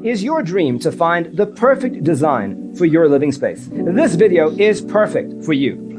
Is your dream to find the perfect design for your living space? This video is perfect for you.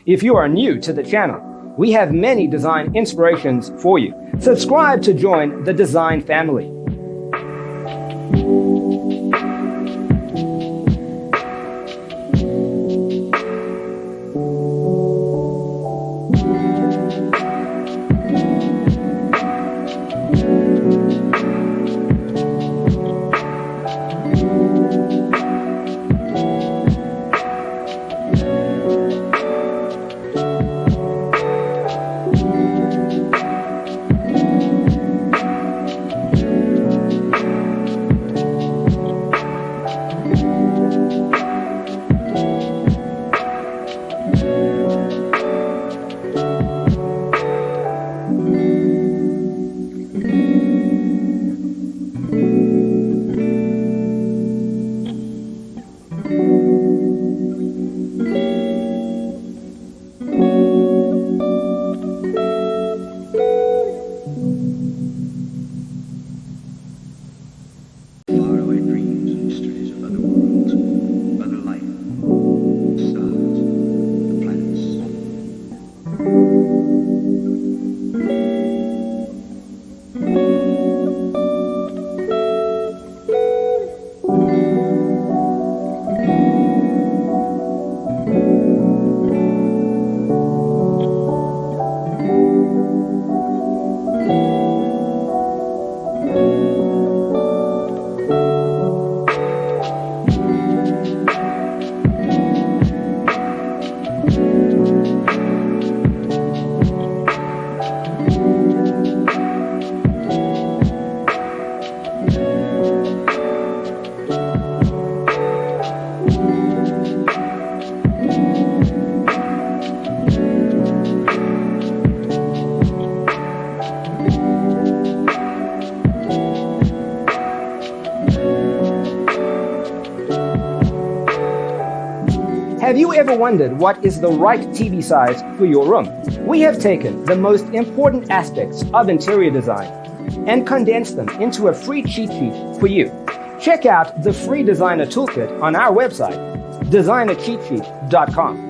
If you are new to the channel, we have many design inspirations for you. Subscribe to join the design family. Have you ever wondered what is the right TV size for your room? We have taken the most important aspects of interior design and condensed them into a free cheat sheet for you. Check out the free designer toolkit on our website, designercheatsheet.com.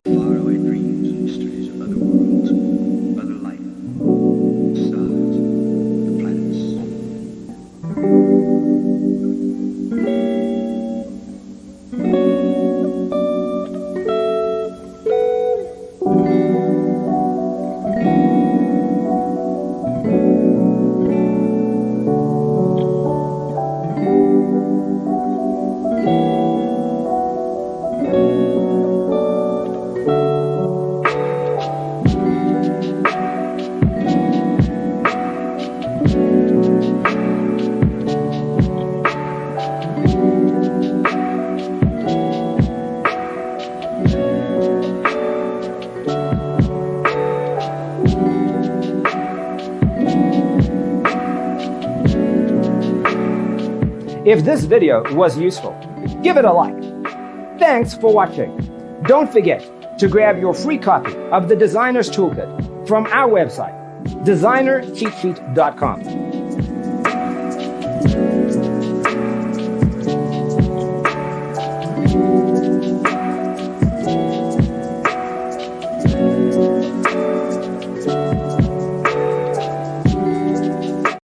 Faraway dreams and mysteries of other worlds, other life, stars, the planets. If this video was useful, give it a like. Thanks for watching. Don't forget to grab your free copy of the Designer's Toolkit from our website, designercheatsheet.com.